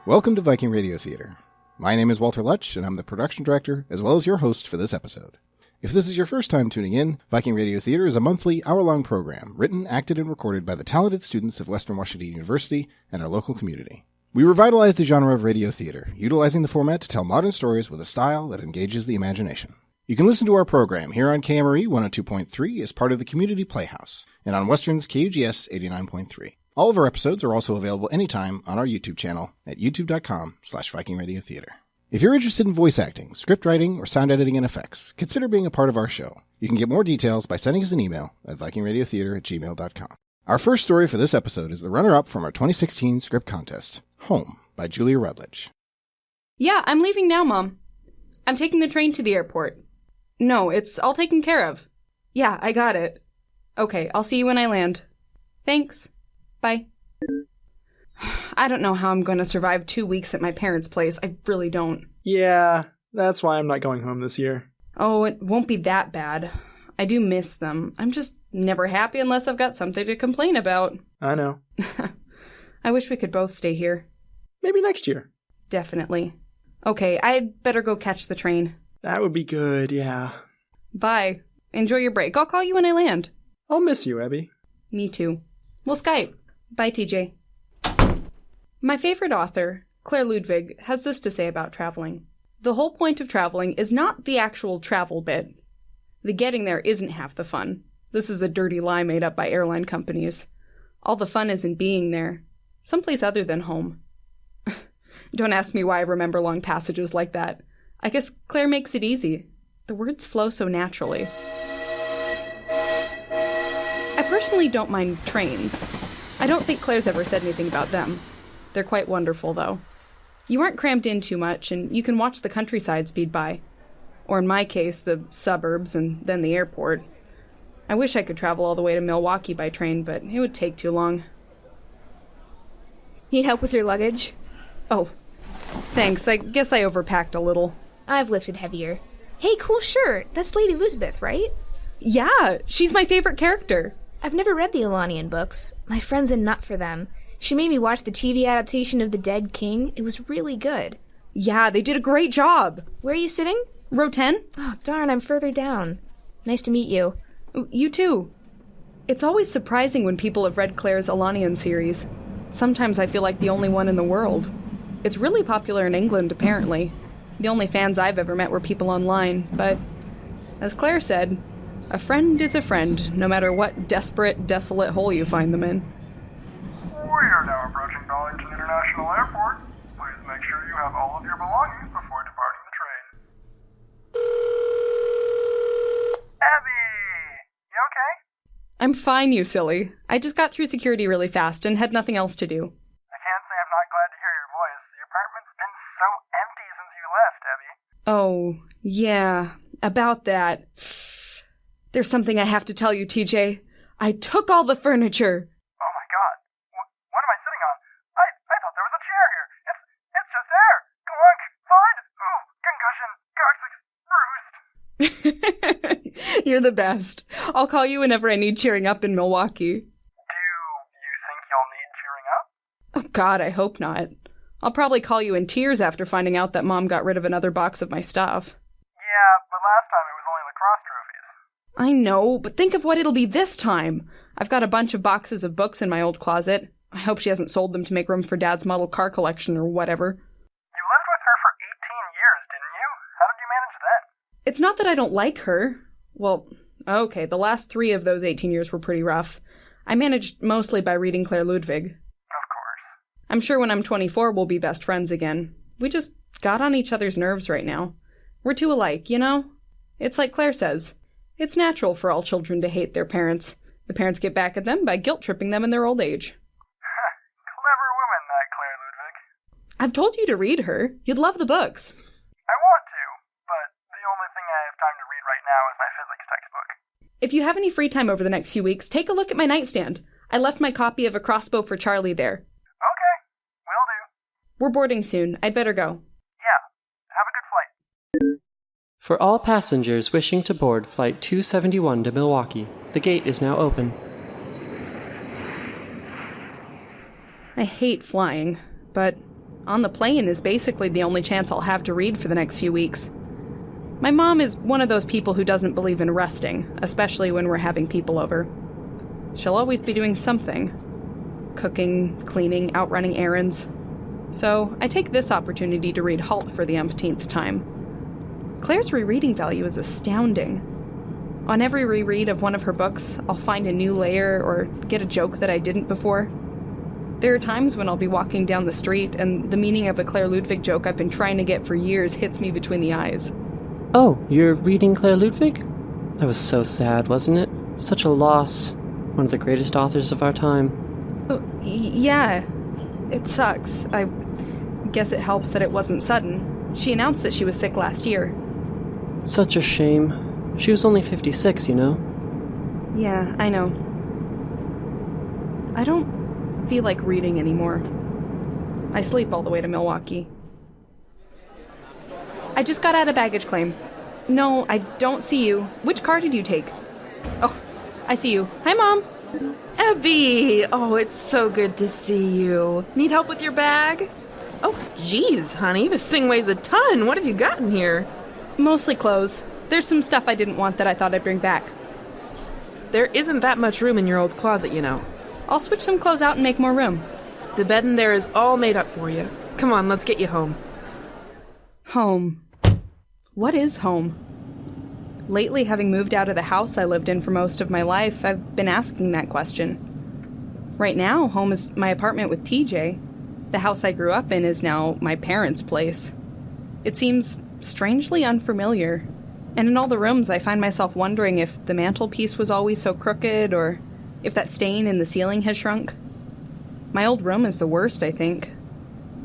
Welcome to Viking Radio Theater. My name is Walter Lutsch, and I'm the production director, as well as your host for this episode. If this is your first time tuning in, Viking Radio Theater is a monthly, hour-long program written, acted, and recorded by the talented students of Western Washington University and our local community. We revitalize the genre of radio theater, utilizing the format to tell modern stories with a style that engages the imagination. You can listen to our program here on KMRE 102.3 as part of the Community Playhouse, and on Western's KUGS 89.3. All of our episodes are also available anytime on our YouTube channel at youtube.com/VikingRadioTheater. If you're interested in voice acting, script writing, or sound editing and effects, consider being a part of our show. You can get more details by sending us an email at vikingradiotheater@gmail.com. Our first story for this episode is the runner-up from our 2016 script contest, Home, by Julia Rutledge. Yeah, I'm leaving now, Mom. I'm taking the train to the airport. No, it's all taken care of. Yeah, I got it. Okay, I'll see you when I land. Thanks. Bye. I don't know how I'm going to survive 2 weeks at my parents' place. I really don't. Yeah, that's why I'm not going home this year. Oh, it won't be that bad. I do miss them. I'm just never happy unless I've got something to complain about. I know. I wish we could both stay here. Maybe next year. Definitely. Okay, I'd better go catch the train. That would be good, yeah. Bye. Enjoy your break. I'll call you when I land. I'll miss you, Ebbie. Me too. We'll Skype. Bye, TJ. My favorite author, Claire Ludwig, has this to say about traveling. The whole point of traveling is not the actual travel bit. The getting there isn't half the fun. This is a dirty lie made up by airline companies. All the fun is in being there, someplace other than home. Don't ask me why I remember long passages like that. I guess Claire makes it easy. The words flow so naturally. I personally don't mind trains. I don't think Claire's ever said anything about them. They're quite wonderful, though. You aren't crammed in too much, and you can watch the countryside speed by. Or in my case, the suburbs, and then the airport. I wish I could travel all the way to Milwaukee by train, but it would take too long. Need help with your luggage? Oh, thanks. I guess I overpacked a little. I've lifted heavier. Hey, cool shirt. That's Lady Elizabeth, right? Yeah, she's my favorite character. I've never read the Ilanian books. My friend's a nut for them. She made me watch the TV adaptation of The Dead King. It was really good. Yeah, they did a great job. Where are you sitting? Row 10? Oh, darn, I'm further down. Nice to meet you. You too. It's always surprising when people have read Claire's Ilanian series. Sometimes I feel like the only one in the world. It's really popular in England, apparently. The only fans I've ever met were people online, but as Claire said, a friend is a friend, no matter what desperate, desolate hole you find them in. We are now approaching Darlington International Airport. Please make sure you have all of your belongings before departing the train. Ebbie! You okay? I'm fine, you silly. I just got through security really fast and had nothing else to do. I can't say I'm not glad to hear your voice. The apartment's been so empty since you left, Ebbie. Oh, yeah, about that. There's something I have to tell you, TJ. I took all the furniture. Oh my god. What am I sitting on? I thought there was a chair here. It's just there. Glunk. Fud. Ooh, concussion. Coccyx. Bruised. You're the best. I'll call you whenever I need cheering up in Milwaukee. Do you think you'll need cheering up? Oh God, I hope not. I'll probably call you in tears after finding out that Mom got rid of another box of my stuff. Yeah, but last time it was only lacrosse trophies. I know, but think of what it'll be this time. I've got a bunch of boxes of books in my old closet. I hope she hasn't sold them to make room for Dad's model car collection or whatever. You lived with her for 18 years, didn't you? How did you manage that? It's not that I don't like her. Well, okay, the last 3 of those 18 years were pretty rough. I managed mostly by reading Claire Ludwig. Of course. I'm sure when I'm 24 we'll be best friends again. We just got on each other's nerves right now. We're too alike, you know? It's like Claire says. It's natural for all children to hate their parents. The parents get back at them by guilt-tripping them in their old age. Clever woman, that Claire Ludwig. I've told you to read her. You'd love the books. I want to, but the only thing I have time to read right now is my physics textbook. If you have any free time over the next few weeks, take a look at my nightstand. I left my copy of A Crossbow for Charlie there. Okay, will do. We're boarding soon. I'd better go. Yeah, have a good flight. For all passengers wishing to board Flight 271 to Milwaukee, the gate is now open. I hate flying, but on the plane is basically the only chance I'll have to read for the next few weeks. My mom is one of those people who doesn't believe in resting, especially when we're having people over. She'll always be doing something. Cooking, cleaning, outrunning errands. So I take this opportunity to read Halt for the umpteenth time. Claire's rereading value is astounding. On every reread of one of her books, I'll find a new layer or get a joke that I didn't before. There are times when I'll be walking down the street and the meaning of a Claire Ludwig joke I've been trying to get for years hits me between the eyes. Oh, you're reading Claire Ludwig? That was so sad, wasn't it? Such a loss. One of the greatest authors of our time. Oh, yeah. It sucks. I guess it helps that it wasn't sudden. She announced that she was sick last year. Such a shame. She was only 56, you know? Yeah, I know. I don't feel like reading anymore. I sleep all the way to Milwaukee. I just got out of baggage claim. No, I don't see you. Which car did you take? Oh, I see you. Hi, Mom. Ebbie! Oh, it's so good to see you. Need help with your bag? Oh, geez, honey, this thing weighs a ton. What have you got in here? Mostly clothes. There's some stuff I didn't want that I thought I'd bring back. There isn't that much room in your old closet, you know. I'll switch some clothes out and make more room. The bed in there is all made up for you. Come on, let's get you home. Home. What is home? Lately, having moved out of the house I lived in for most of my life, I've been asking that question. Right now, home is my apartment with TJ. The house I grew up in is now my parents' place. It seems strangely unfamiliar. And in all the rooms, I find myself wondering if the mantelpiece was always so crooked, or if that stain in the ceiling has shrunk. My old room is the worst, I think.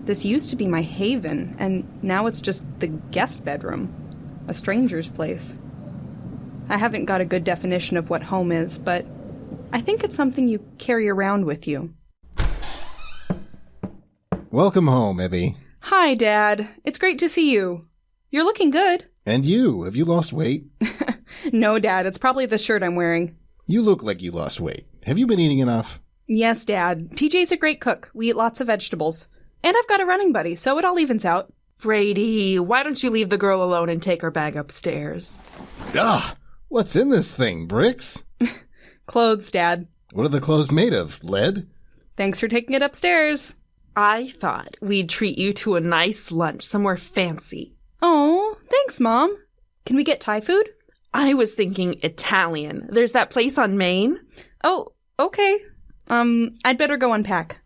This used to be my haven, and now it's just the guest bedroom. A stranger's place. I haven't got a good definition of what home is, but I think it's something you carry around with you. Welcome home, Ebbie. Hi, Dad. It's great to see you. You're looking good. And you, have you lost weight? No, Dad, it's probably the shirt I'm wearing. You look like you lost weight. Have you been eating enough? Yes, Dad. TJ's a great cook. We eat lots of vegetables. And I've got a running buddy, so it all evens out. Brady, why don't you leave the girl alone and take her bag upstairs? Ah, what's in this thing, bricks? Clothes, Dad. What are the clothes made of? Lead? Thanks for taking it upstairs. I thought we'd treat you to a nice lunch somewhere fancy. Oh, thanks, Mom. Can we get Thai food? I was thinking Italian. There's that place on Main. Oh, okay. I'd better go unpack.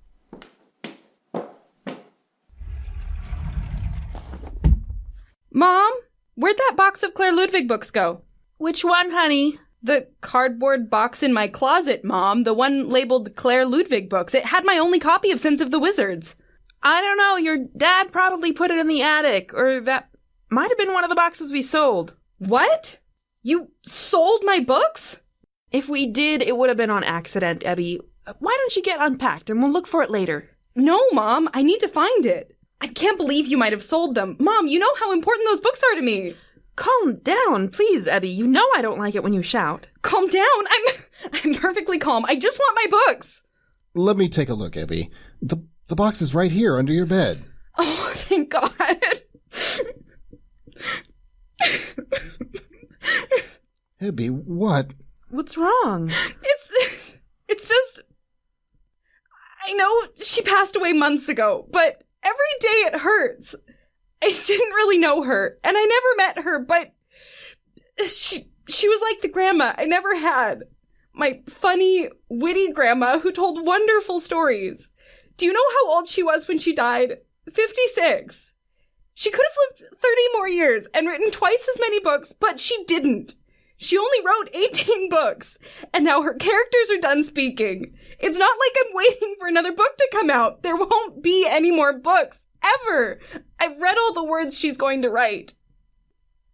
Mom, where'd that box of Claire Ludwig books go? Which one, honey? The cardboard box in my closet, Mom. The one labeled Claire Ludwig books. It had my only copy of Sins of the Wizards. I don't know. Your dad probably put it in the attic, or that might have been one of the boxes we sold. What? You sold my books? If we did, it would have been on accident, Ebbie. Why don't you get unpacked and we'll look for it later? No, Mom. I need to find it. I can't believe you might have sold them. Mom, you know how important those books are to me. Calm down, please, Ebbie. You know I don't like it when you shout. Calm down. I'm perfectly calm. I just want my books. Let me take a look, Ebbie. The box is right here under your bed. Oh, thank God. Ebbie, what? What's wrong? It's just... I know she passed away months ago, but every day it hurts. I didn't really know her, and I never met her, but she was like the grandma I never had. My funny, witty grandma who told wonderful stories. Do you know how old she was when she died? 56. She could have lived 30 more years and written twice as many books, but she didn't. She only wrote 18 books, and now her characters are done speaking. It's not like I'm waiting for another book to come out. There won't be any more books, ever. I've read all the words she's going to write.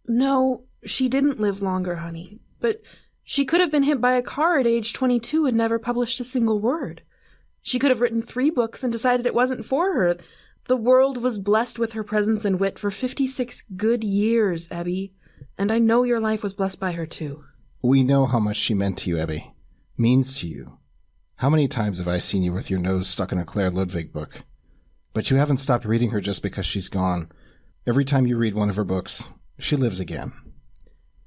No, she didn't live longer, honey. But she could have been hit by a car at age 22 and never published a single word. She could have written 3 books and decided it wasn't for her. The world was blessed with her presence and wit for 56 good years, Ebbie. And I know your life was blessed by her, too. We know how much she meant to you, Ebbie. Means to you. How many times have I seen you with your nose stuck in a Claire Ludwig book? But you haven't stopped reading her just because she's gone. Every time you read one of her books, she lives again.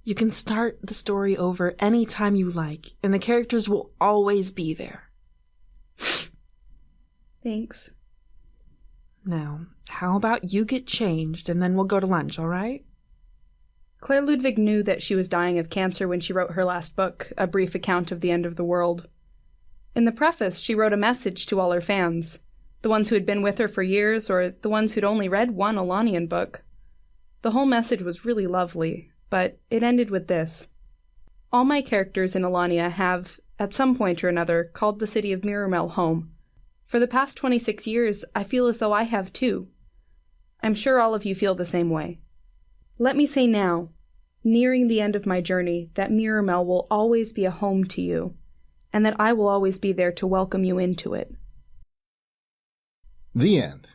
You can start the story over any time you like, and the characters will always be there. Thanks. Now, how about you get changed, and then we'll go to lunch, all right? Claire Ludwig knew that she was dying of cancer when she wrote her last book, A Brief Account of the End of the World. In the preface, she wrote a message to all her fans, the ones who had been with her for years or the ones who'd only read one Alanian book. The whole message was really lovely, but it ended with this. All my characters in Alania have, at some point or another, called the city of Mirrormel home. For the past 26 years, I feel as though I have too. I'm sure all of you feel the same way. Let me say now, nearing the end of my journey, that Mirrormel will always be a home to you, and that I will always be there to welcome you into it. The end.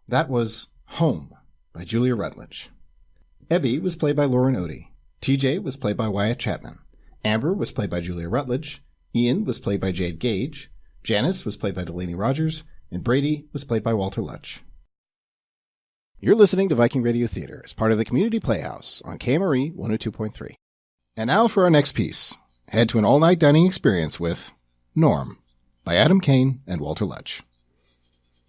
That was Home by Julia Rutledge. Ebbie was played by Lauren Odie. TJ was played by Wyatt Chapman. Amber was played by Julia Rutledge. Ian was played by Jade Gage. Janice was played by Delaney Rogers. And Brady was played by Walter Lutsch. You're listening to Viking Radio Theater as part of the Community Playhouse on KMRE 102.3. And now for our next piece. Head to an all-night dining experience with Norm by Adam Kane and Walter Lutsch.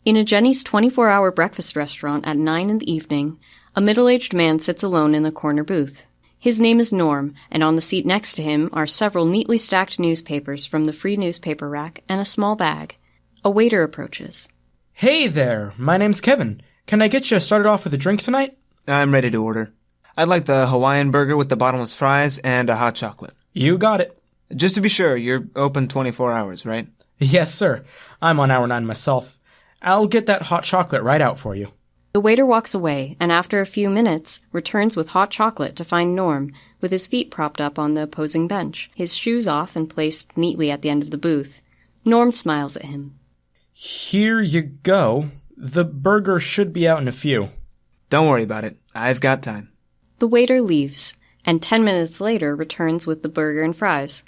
In a Jenny's 24-hour breakfast restaurant at 9 in the evening, a middle-aged man sits alone in the corner booth. His name is Norm, and on the seat next to him are several neatly stacked newspapers from the free newspaper rack and a small bag. A waiter approaches. Hey there, my name's Kevin. Can I get you started off with a drink tonight? I'm ready to order. I'd like the Hawaiian burger with the bottomless fries and a hot chocolate. You got it. Just to be sure, you're open 24 hours, right? Yes, sir. I'm on hour 9 myself. I'll get that hot chocolate right out for you. The waiter walks away, and after a few minutes, returns with hot chocolate to find Norm, with his feet propped up on the opposing bench, his shoes off and placed neatly at the end of the booth. Norm smiles at him. Here you go. The burger should be out in a few. Don't worry about it. I've got time. The waiter leaves, and 10 minutes later returns with the burger and fries.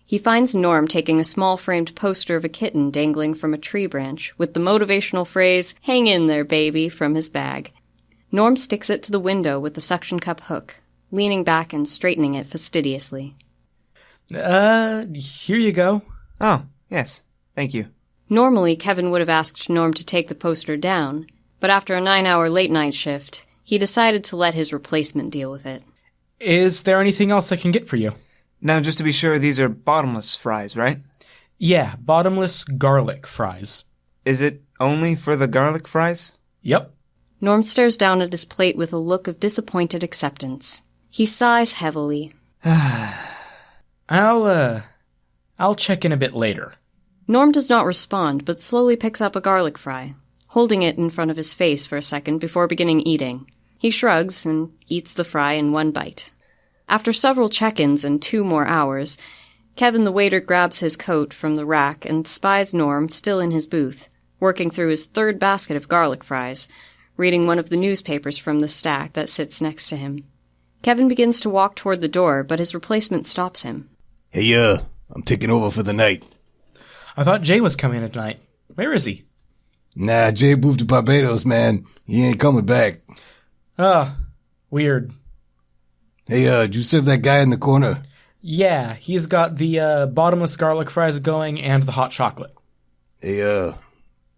He finds Norm taking a small framed poster of a kitten dangling from a tree branch, with the motivational phrase, "Hang in there, baby," from his bag. Norm sticks it to the window with the suction cup hook, leaning back and straightening it fastidiously. Here you go. Oh, yes. Thank you. Normally, Kevin would have asked Norm to take the poster down, but after a 9-hour late-night shift, he decided to let his replacement deal with it. Is there anything else I can get for you? Now, just to be sure, these are bottomless fries, right? Yeah, bottomless garlic fries. Is it only for the garlic fries? Yep. Norm stares down at his plate with a look of disappointed acceptance. He sighs heavily. I'll check in a bit later. Norm does not respond, but slowly picks up a garlic fry, holding it in front of his face for a second before beginning eating. He shrugs and eats the fry in one bite. After several check-ins and 2 more hours, Kevin the waiter grabs his coat from the rack and spies Norm still in his booth, working through his 3rd basket of garlic fries, reading one of the newspapers from the stack that sits next to him. Kevin begins to walk toward the door, but his replacement stops him. Hey, I'm taking over for the night. I thought Jay was coming in tonight. Where is he? Nah, Jay moved to Barbados, man. He ain't coming back. Weird. Hey, did you serve that guy in the corner? Yeah, he's got the bottomless garlic fries going and the hot chocolate. Hey,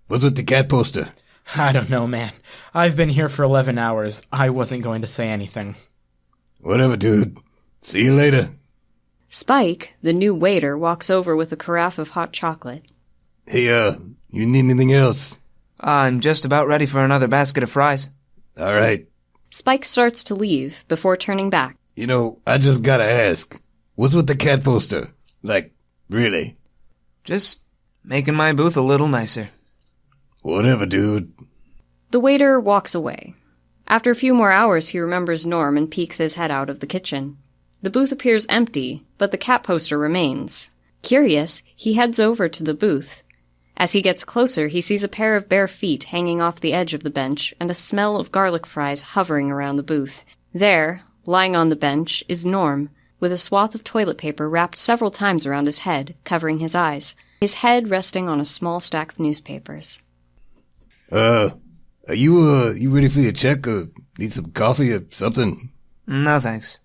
what's with the cat poster? I don't know, man. I've been here for 11 hours. I wasn't going to say anything. Whatever, dude. See you later. Spike, the new waiter, walks over with a carafe of hot chocolate. Hey, you need anything else? I'm just about ready for another basket of fries. All right. Spike starts to leave before turning back. You know, I just gotta ask. What's with the cat poster? Like, really? Just making my booth a little nicer. Whatever, dude. The waiter walks away. After a few more hours, he remembers Norm and peeks his head out of the kitchen. The booth appears empty, but the cat poster remains. Curious, he heads over to the booth. As he gets closer, he sees a pair of bare feet hanging off the edge of the bench and a smell of garlic fries hovering around the booth. There, lying on the bench, is Norm, with a swath of toilet paper wrapped several times around his head, covering his eyes, his head resting on a small stack of newspapers. Are you ready for your check or need some coffee or something? No, thanks.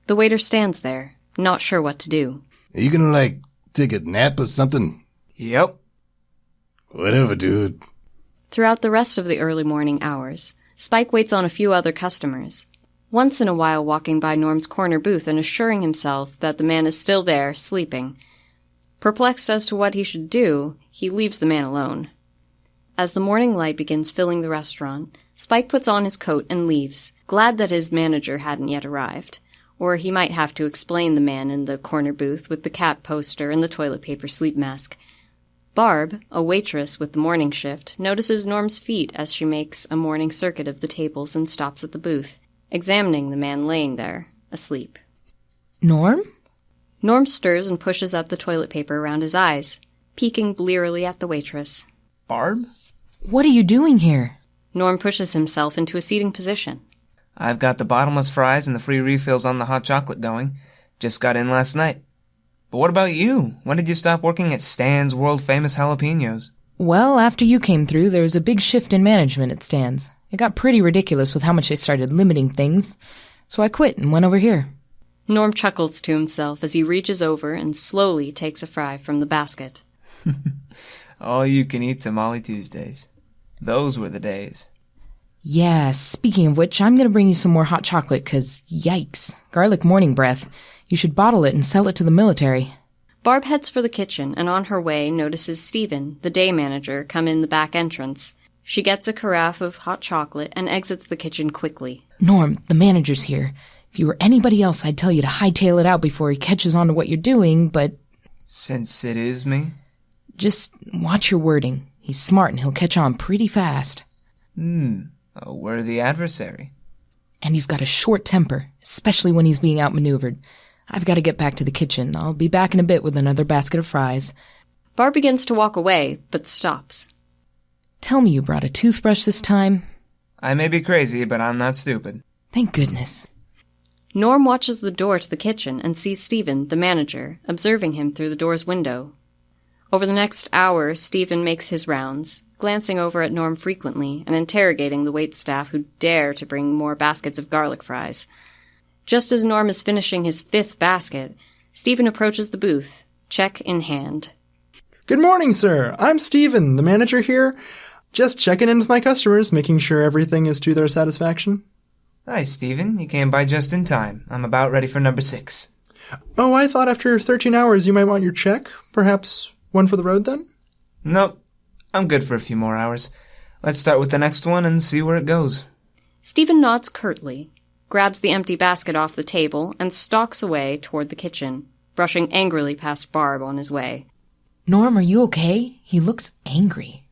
The waiter stands there, not sure what to do. Are you gonna, take a nap or something? Yep. Whatever, dude. Throughout the rest of the early morning hours, Spike waits on a few other customers, once in a while walking by Norm's corner booth and assuring himself that the man is still there, sleeping. Perplexed as to what he should do, he leaves the man alone. As the morning light begins filling the restaurant, Spike puts on his coat and leaves, glad that his manager hadn't yet arrived, or he might have to explain the man in the corner booth with the cat poster and the toilet paper sleep mask. Barb, a waitress with the morning shift, notices Norm's feet as she makes a morning circuit of the tables and stops at the booth, examining the man laying there, asleep. Norm? Norm stirs and pushes up the toilet paper around his eyes, peeking blearily at the waitress. Barb? What are you doing here? Norm pushes himself into a seating position. I've got the bottomless fries and the free refills on the hot chocolate going. Just got in last night. But what about you? When did you stop working at Stan's world-famous jalapenos? Well, after you came through, there was a big shift in management at Stan's. It got pretty ridiculous with how much they started limiting things, so I quit and went over here. Norm chuckles to himself as he reaches over and slowly takes a fry from the basket. All-you-can-eat Tamale Tuesdays. Those were the days. Yeah, speaking of which, I'm going to bring you some more hot chocolate, 'cause yikes, garlic morning breath. You should bottle it and sell it to the military. Barb heads for the kitchen and on her way notices Stephen, the day manager, come in the back entrance. She gets a carafe of hot chocolate and exits the kitchen quickly. Norm, the manager's here. If you were anybody else, I'd tell you to hightail it out before he catches on to what you're doing, but... Since it is me? Just watch your wording. He's smart and he'll catch on pretty fast. A worthy adversary. And he's got a short temper, especially when he's being outmaneuvered. I've got to get back to the kitchen. I'll be back in a bit with another basket of fries. Barb begins to walk away, but stops. Tell me you brought a toothbrush this time. I may be crazy, but I'm not stupid. Thank goodness. Norm watches the door to the kitchen and sees Stephen, the manager, observing him through the door's window. Over the next hour, Stephen makes his rounds, glancing over at Norm frequently and interrogating the waitstaff who dare to bring more baskets of garlic fries. Just as Norm is finishing his 5th basket, Stephen approaches the booth, check in hand. Good morning, sir. I'm Stephen, the manager here. Just checking in with my customers, making sure everything is to their satisfaction. Hi, Stephen. You came by just in time. I'm about ready for number 6. Oh, I thought after 13 hours you might want your check. Perhaps one for the road, then? Nope. I'm good for a few more hours. Let's start with the next one and see where it goes. Stephen nods curtly, grabs the empty basket off the table, and stalks away toward the kitchen, brushing angrily past Barb on his way. Norm, are you okay? He looks angry.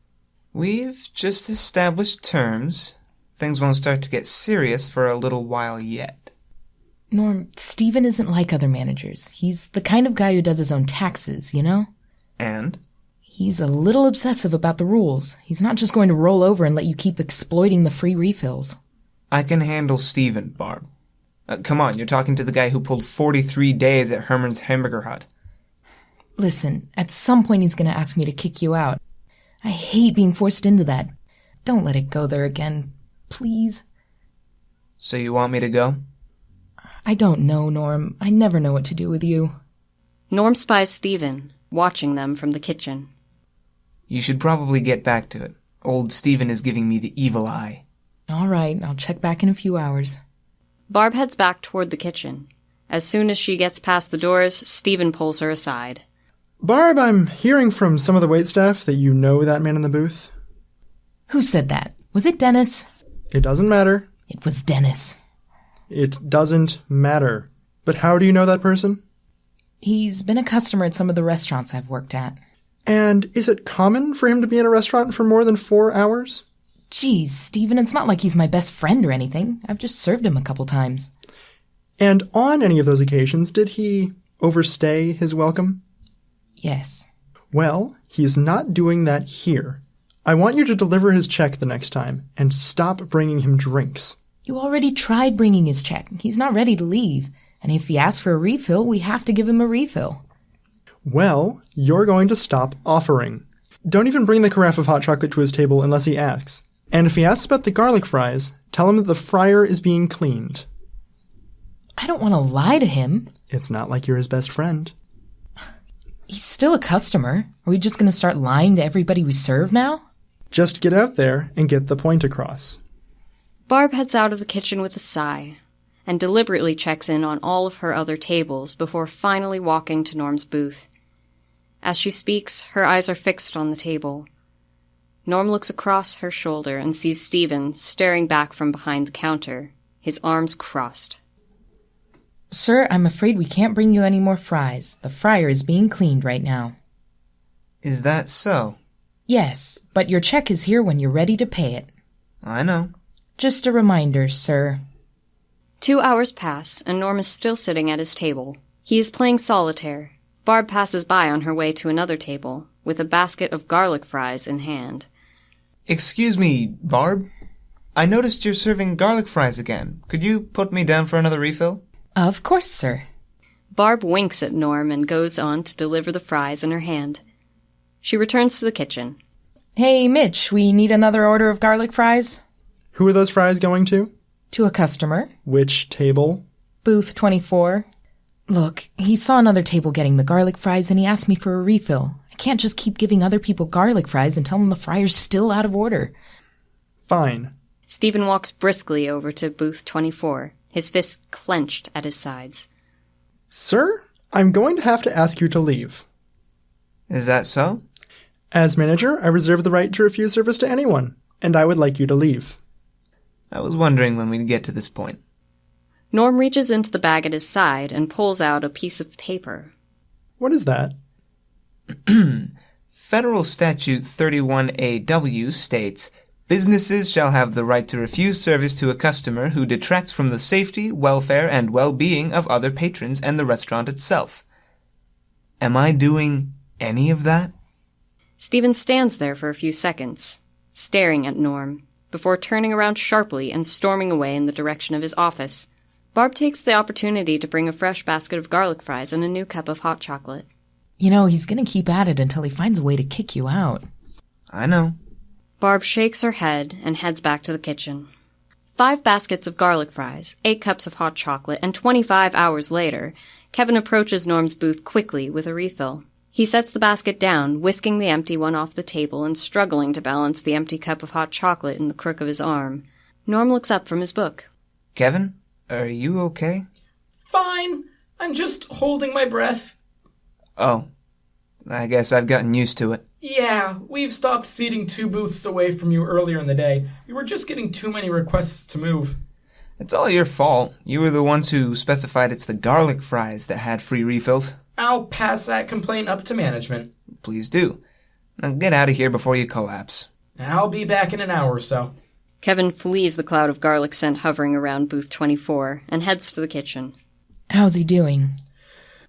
We've just established terms. Things won't start to get serious for a little while yet. Norm, Stephen isn't like other managers. He's the kind of guy who does his own taxes, you know? And? He's a little obsessive about the rules. He's not just going to roll over and let you keep exploiting the free refills. I can handle Stephen, Barb. Come on, you're talking to the guy who pulled 43 days at Herman's Hamburger Hut. Listen, at some point he's going to ask me to kick you out. I hate being forced into that. Don't let it go there again, please. So you want me to go? I don't know, Norm. I never know what to do with you. Norm spies Stephen, watching them from the kitchen. You should probably get back to it. Old Stephen is giving me the evil eye. All right, I'll check back in a few hours. Barb heads back toward the kitchen. As soon as she gets past the doors, Stephen pulls her aside. Barb, I'm hearing from some of the waitstaff that you know that man in the booth. Who said that? Was it Dennis? It doesn't matter. It was Dennis. It doesn't matter. But how do you know that person? He's been a customer at some of the restaurants I've worked at. And is it common for him to be in a restaurant for more than 4 hours? Geez, Stephen, it's not like he's my best friend or anything. I've just served him a couple times. And on any of those occasions, did he overstay his welcome? Yes. Well, he's not doing that here. I want you to deliver his check the next time, and stop bringing him drinks. You already tried bringing his check. He's not ready to leave. And if he asks for a refill, we have to give him a refill. Well, you're going to stop offering. Don't even bring the carafe of hot chocolate to his table unless he asks. And if he asks about the garlic fries, tell him that the fryer is being cleaned. I don't want to lie to him. It's not like you're his best friend. He's still a customer. Are we just going to start lying to everybody we serve now? Just get out there and get the point across. Barb heads out of the kitchen with a sigh and deliberately checks in on all of her other tables before finally walking to Norm's booth. As she speaks, her eyes are fixed on the table. Norm looks across her shoulder and sees Stephen staring back from behind the counter, his arms crossed. Sir, I'm afraid we can't bring you any more fries. The fryer is being cleaned right now. Is that so? Yes, but your check is here when you're ready to pay it. I know. Just a reminder, sir. 2 hours pass, and Norm is still sitting at his table. He is playing solitaire. Barb passes by on her way to another table, with a basket of garlic fries in hand. Excuse me, Barb? I noticed you're serving garlic fries again. Could you put me down for another refill? Of course, sir. Barb winks at Norm and goes on to deliver the fries in her hand. She returns to the kitchen. Hey, Mitch, we need another order of garlic fries? Who are those fries going to? To a customer. Which table? Booth 24. Look, he saw another table getting the garlic fries and he asked me for a refill. I can't just keep giving other people garlic fries and tell them the fryer's still out of order. Fine. Stephen walks briskly over to booth 24, his fists clenched at his sides. Sir, I'm going to have to ask you to leave. Is that so? As manager, I reserve the right to refuse service to anyone, and I would like you to leave. I was wondering when we'd get to this point. Norm reaches into the bag at his side and pulls out a piece of paper. What is that? Federal Statute 31AW states, businesses shall have the right to refuse service to a customer who detracts from the safety, welfare, and well-being of other patrons and the restaurant itself. Am I doing any of that? Stephen stands there for a few seconds, staring at Norm, before turning around sharply and storming away in the direction of his office. Barb takes the opportunity to bring a fresh basket of garlic fries and a new cup of hot chocolate. You know, he's going to keep at it until he finds a way to kick you out. I know. Barb shakes her head and heads back to the kitchen. 5 baskets of garlic fries, 8 cups of hot chocolate, and 25 hours later, Kevin approaches Norm's booth quickly with a refill. He sets the basket down, whisking the empty one off the table and struggling to balance the empty cup of hot chocolate in the crook of his arm. Norm looks up from his book. Kevin, are you okay? Fine. I'm just holding my breath. Oh, I guess I've gotten used to it. Yeah, we've stopped seating 2 booths away from you earlier in the day. We were just getting too many requests to move. It's all your fault. You were the ones who specified it's the garlic fries that had free refills. I'll pass that complaint up to management. Please do. Now get out of here before you collapse. I'll be back in an hour or so. Kevin flees the cloud of garlic scent hovering around booth 24 and heads to the kitchen. How's he doing?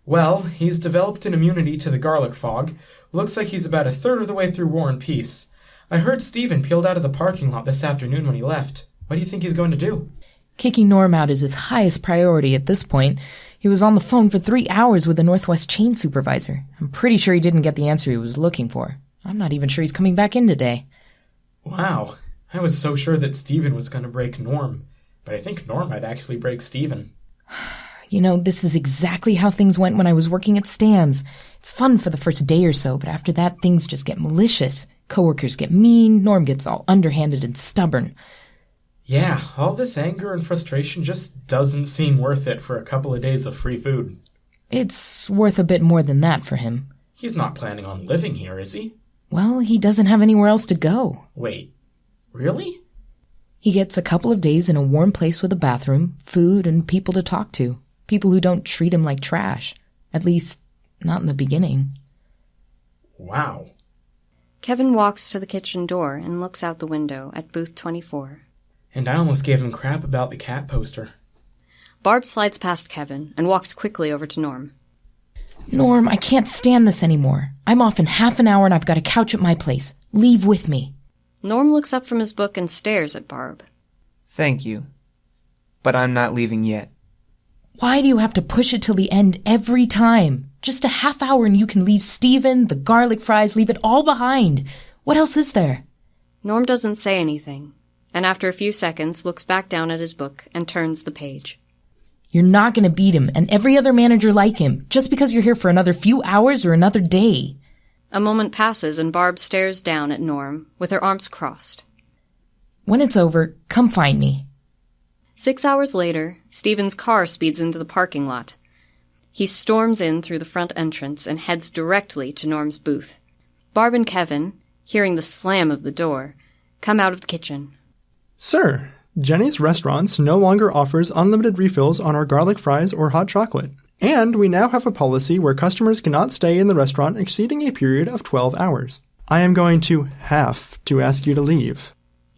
Well, he's developed an immunity to the garlic fog. Looks like he's about a third of the way through War and Peace. I heard Stephen peeled out of the parking lot this afternoon when he left. What do you think he's going to do? Kicking Norm out is his highest priority at this point. He was on the phone for 3 hours with the Northwest chain supervisor. I'm pretty sure he didn't get the answer he was looking for. I'm not even sure he's coming back in today. Wow. I was so sure that Stephen was going to break Norm. But I think Norm might actually break Stephen. You know, this is exactly how things went when I was working at Stan's. It's fun for the first day or so, but after that, things just get malicious. Coworkers get mean, Norm gets all underhanded and stubborn. Yeah, all this anger and frustration just doesn't seem worth it for a couple of days of free food. It's worth a bit more than that for him. He's not planning on living here, is he? Well, he doesn't have anywhere else to go. Wait, really? He gets a couple of days in a warm place with a bathroom, food, and people to talk to. People who don't treat him like trash. At least, not in the beginning. Wow. Kevin walks to the kitchen door and looks out the window at booth 24. And I almost gave him crap about the cat poster. Barb slides past Kevin and walks quickly over to Norm. Norm, I can't stand this anymore. I'm off in half an hour and I've got a couch at my place. Leave with me. Norm looks up from his book and stares at Barb. Thank you. But I'm not leaving yet. Why do you have to push it till the end every time? Just a half hour and you can leave Stephen, the garlic fries, leave it all behind. What else is there? Norm doesn't say anything, and after a few seconds looks back down at his book and turns the page. You're not going to beat him and every other manager like him just because you're here for another few hours or another day. A moment passes and Barb stares down at Norm with her arms crossed. When it's over, come find me. 6 hours later, Stephen's car speeds into the parking lot. He storms in through the front entrance and heads directly to Norm's booth. Barb and Kevin, hearing the slam of the door, come out of the kitchen. Sir, Jenny's Restaurants no longer offers unlimited refills on our garlic fries or hot chocolate. And we now have a policy where customers cannot stay in the restaurant exceeding a period of 12 hours. I am going to have to ask you to leave.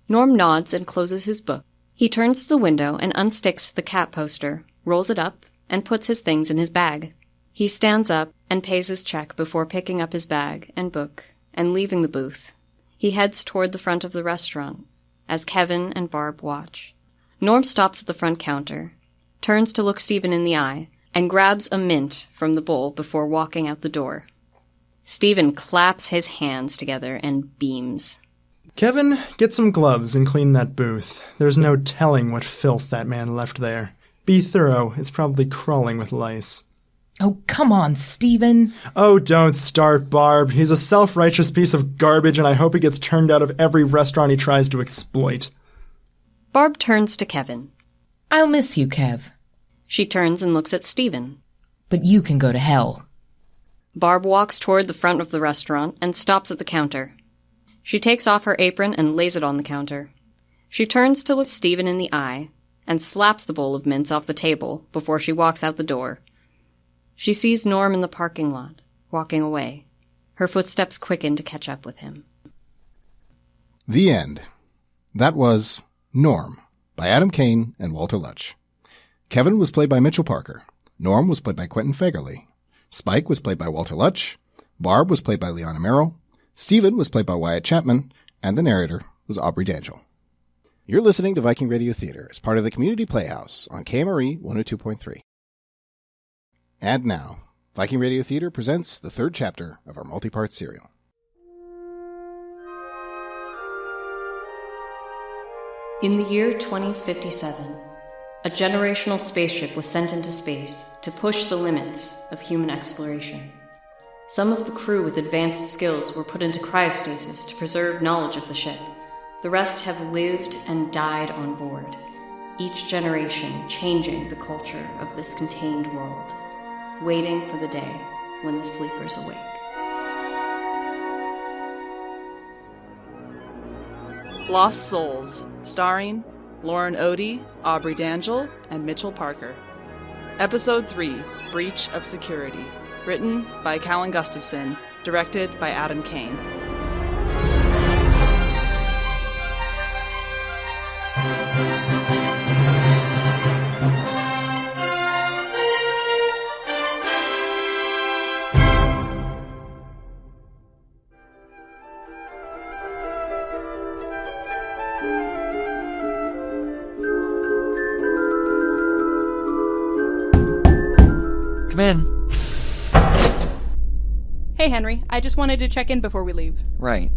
Norm nods and closes his book. He turns to the window and unsticks the cat poster, rolls it up, and puts his things in his bag. He stands up and pays his check before picking up his bag and book and leaving the booth. He heads toward the front of the restaurant as Kevin and Barb watch. Norm stops at the front counter, turns to look Stephen in the eye, and grabs a mint from the bowl before walking out the door. Stephen claps his hands together and beams. Kevin, get some gloves and clean that booth. There's no telling what filth that man left there. Be thorough. It's probably crawling with lice. Oh, come on, Stephen. Oh, don't start, Barb. He's a self-righteous piece of garbage, and I hope he gets turned out of every restaurant he tries to exploit. Barb turns to Kevin. I'll miss you, Kev. She turns and looks at Stephen. But you can go to hell. Barb walks toward the front of the restaurant and stops at the counter. She takes off her apron and lays it on the counter. She turns to look Stephen in the eye and slaps the bowl of mints off the table before she walks out the door. She sees Norm in the parking lot, walking away. Her footsteps quicken to catch up with him. The end. That was Norm by Adam Kane and Walter Lutsch. Kevin was played by Mitchell Parker. Norm was played by Quintin Fagerlie. Spike was played by Walter Lutsch. Barb was played by Liana Merrill. Stephen was played by Wyatt Chapman. And the narrator was Aubrey Dangel. You're listening to Viking Radio Theater as part of the Community Playhouse on KMRE 102.3. And now, Viking Radio Theater presents the third chapter of our multi-part serial. In the year 2057, a generational spaceship was sent into space to push the limits of human exploration. Some of the crew with advanced skills were put into cryostasis to preserve knowledge of the ship. The rest have lived and died on board, each generation changing the culture of this contained world, waiting for the day when the sleepers awake. Lost Souls, starring Lauren Odie, Aubrey Dangel, and Mitchell Parker. Episode 3, Breach of Security. Written by Kallan Gustafson, directed by Adam Kane. Come in. Hey, Henry. I just wanted to check in before we leave. Right.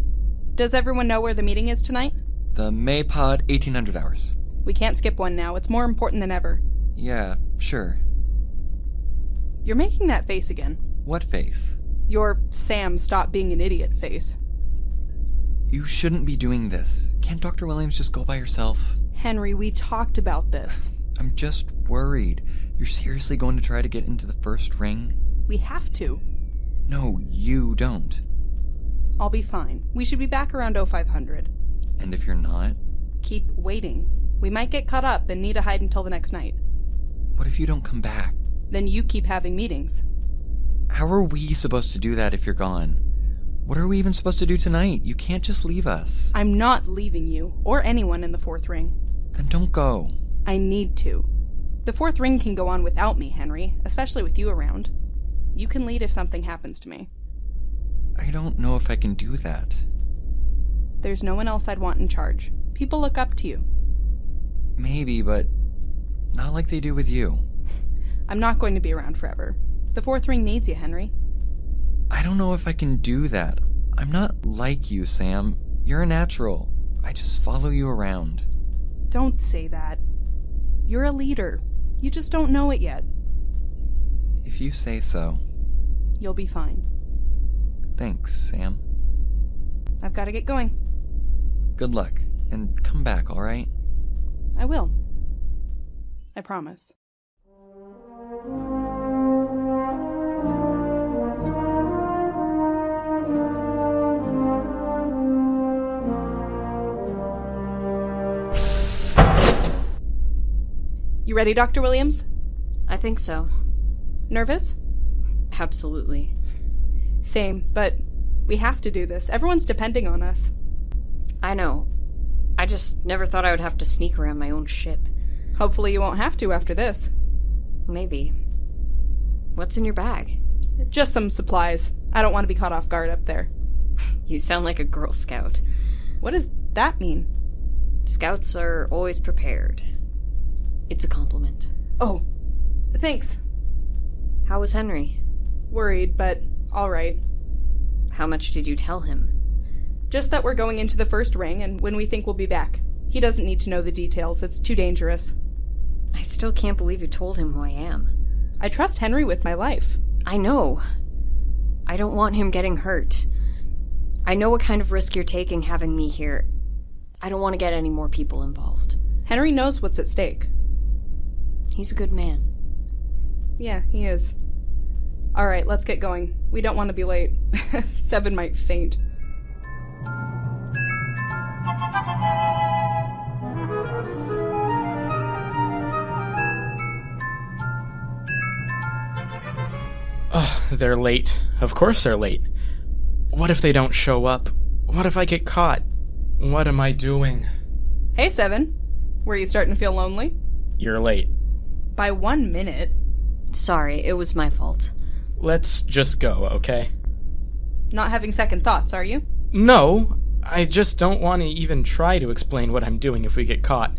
Does everyone know where the meeting is tonight? The Maypod 1800 hours. We can't skip one now. It's more important than ever. Yeah, sure. You're making that face again. What face? Your Sam stop being an idiot face. You shouldn't be doing this. Can't Dr. Williams just go by herself? Henry, we talked about this. I'm just worried. You're seriously going to try to get into the first ring? We have to. No, you don't. I'll be fine. We should be back around 0500. And if you're not? Keep waiting. We might get caught up and need to hide until the next night. What if you don't come back? Then you keep having meetings. How are we supposed to do that if you're gone? What are we even supposed to do tonight? You can't just leave us. I'm not leaving you, or anyone in the fourth ring. Then don't go. I need to. The fourth ring can go on without me, Henry, especially with you around. You can lead if something happens to me. I don't know if I can do that. There's no one else I'd want in charge. People look up to you. Maybe, but not like they do with you. I'm not going to be around forever. The fourth ring needs you, Henry. I don't know if I can do that. I'm not like you, Sam. You're a natural. I just follow you around. Don't say that. You're a leader. You just don't know it yet. If you say so. You'll be fine. Thanks, Sam. I've got to get going. Good luck, and come back, alright? I will. I promise. You ready, Dr. Williams? I think so. Nervous? Absolutely. Same, but we have to do this. Everyone's depending on us. I know. I just never thought I would have to sneak around my own ship. Hopefully you won't have to after this. Maybe. What's in your bag? Just some supplies. I don't want to be caught off guard up there. You sound like a Girl Scout. What does that mean? Scouts are always prepared. It's a compliment. Oh, thanks. How was Henry? Worried, but all right. How much did you tell him? Just that we're going into the first ring and when we think we'll be back. He doesn't need to know the details. It's too dangerous. I still can't believe you told him who I am. I trust Henry with my life. I know. I don't want him getting hurt. I know what kind of risk you're taking having me here. I don't want to get any more people involved. Henry knows what's at stake. He's a good man. Yeah, he is. All right, let's get going. We don't want to be late. 7 might faint. They're late. Of course they're late. What if they don't show up? What if I get caught? What am I doing? Hey, 7. Were you starting to feel lonely? You're late. By 1 minute. Sorry, it was my fault. Let's just go, okay? Not having second thoughts, are you? No, I just don't want to even try to explain what I'm doing if we get caught.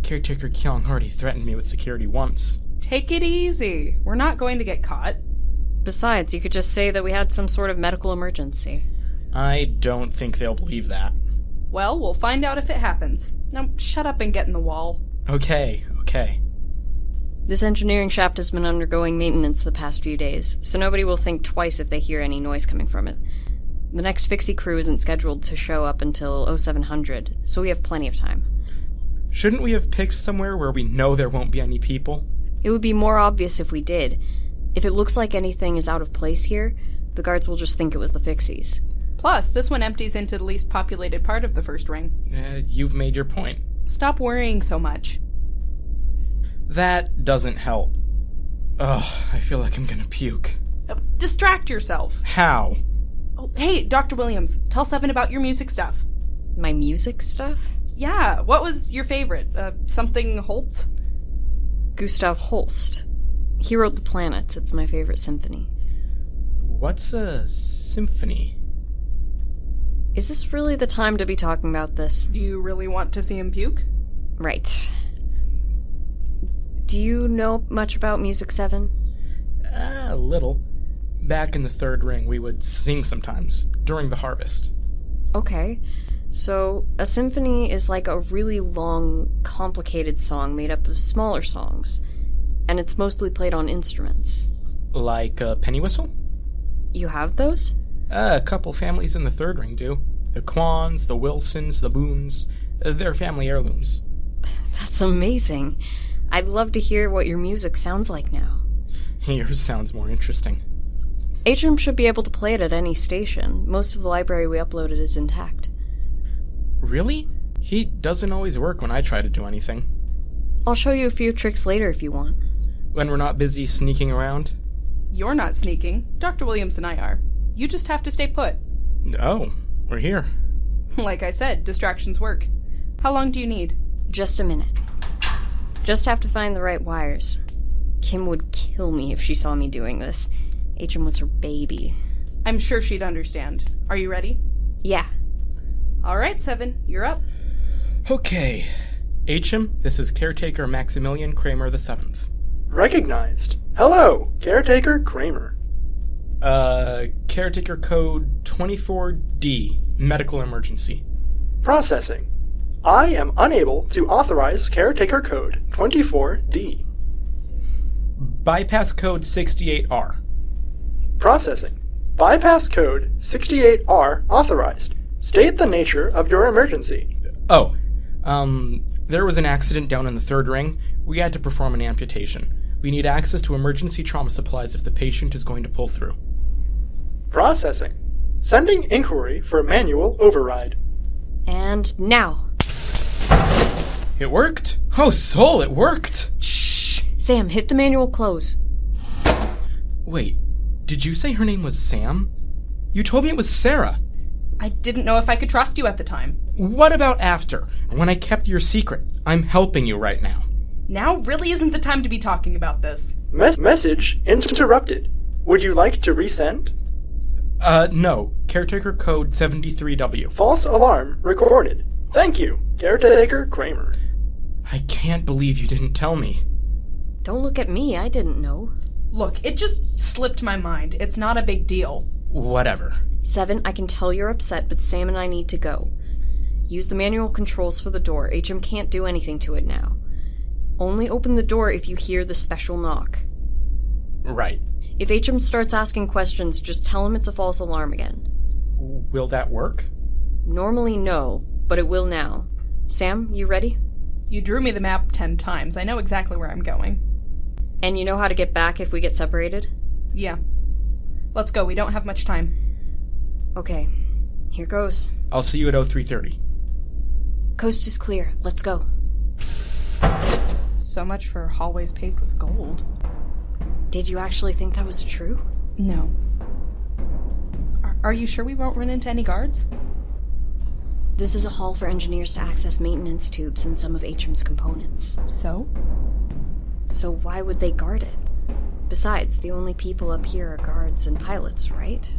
Caretaker Kyung already threatened me with security once. Take it easy. We're not going to get caught. Besides, you could just say that we had some sort of medical emergency. I don't think they'll believe that. Well, we'll find out if it happens. Now, shut up and get in the wall. Okay. This engineering shaft has been undergoing maintenance the past few days, so nobody will think twice if they hear any noise coming from it. The next fixie crew isn't scheduled to show up until 0700, so we have plenty of time. Shouldn't we have picked somewhere where we know there won't be any people? It would be more obvious if we did. If it looks like anything is out of place here, the guards will just think it was the fixies. Plus, this one empties into the least populated part of the first ring. You've made your point. Stop worrying so much. That doesn't help. Ugh, I feel like I'm gonna puke. Distract yourself. How? Oh, hey, Dr. Williams, tell 7 about your music stuff. My music stuff? Yeah, what was your favorite? Something Holst? Gustav Holst. He wrote The Planets. It's my favorite symphony. What's a symphony? Is this really the time to be talking about this? Do you really want to see him puke? Right. Do you know much about Music 7? A little. Back in the third ring, we would sing sometimes, during the harvest. Okay. So, a symphony is like a really long, complicated song made up of smaller songs. And it's mostly played on instruments. Like a penny whistle? You have those? A couple families in the third ring do. The Kwans, the Wilsons, the Boons. They're family heirlooms. That's amazing. I'd love to hear what your music sounds like now. Yours sounds more interesting. ACHIM should be able to play it at any station. Most of the library we uploaded is intact. Really? He doesn't always work when I try to do anything. I'll show you a few tricks later if you want. When we're not busy sneaking around? You're not sneaking. Dr. Williams and I are. You just have to stay put. Oh, we're here. Like I said, distractions work. How long do you need? Just a minute. Just have to find the right wires. Kim would kill me if she saw me doing this. ACHIM was her baby. I'm sure she'd understand. Are you ready? Yeah. All right, 7. You're up. Okay. ACHIM, this is Caretaker Maximillian Kramer the 7th. Recognized. Hello, Caretaker Kramer. Caretaker code 24D, medical emergency. Processing. I am unable to authorize caretaker code 24D. Bypass code 68R. Processing. Bypass code 68R authorized. State the nature of your emergency. Oh, there was an accident down in the third ring. We had to perform an amputation. We need access to emergency trauma supplies if the patient is going to pull through. Processing. Sending inquiry for manual override. And now. It worked? Oh, Soul, it worked! Shh! Sam, hit the manual close. Wait, did you say her name was Sam? You told me it was Sarah. I didn't know if I could trust you at the time. What about after, when I kept your secret? I'm helping you right now. Now really isn't the time to be talking about this. Message interrupted. Would you like to resend? No. Caretaker code 73W. False alarm recorded. Thank you, Caretaker Kramer. I can't believe you didn't tell me. Don't look at me, I didn't know. Look, it just slipped my mind. It's not a big deal. Whatever. 7, I can tell you're upset, but Sam and I need to go. Use the manual controls for the door. ACHIM can't do anything to it now. Only open the door if you hear the special knock. Right. If ACHIM starts asking questions, just tell him it's a false alarm again. Will that work? Normally no, but it will now. Sam, you ready? You drew me the map 10 times. I know exactly where I'm going. And you know how to get back if we get separated? Yeah. Let's go. We don't have much time. Okay. Here goes. I'll see you at 0330. Coast is clear. Let's go. So much for hallways paved with gold. Did you actually think that was true? No. Are you sure we won't run into any guards? This is a hall for engineers to access maintenance tubes and some of ACHIM's components. So? So why would they guard it? Besides, the only people up here are guards and pilots, right?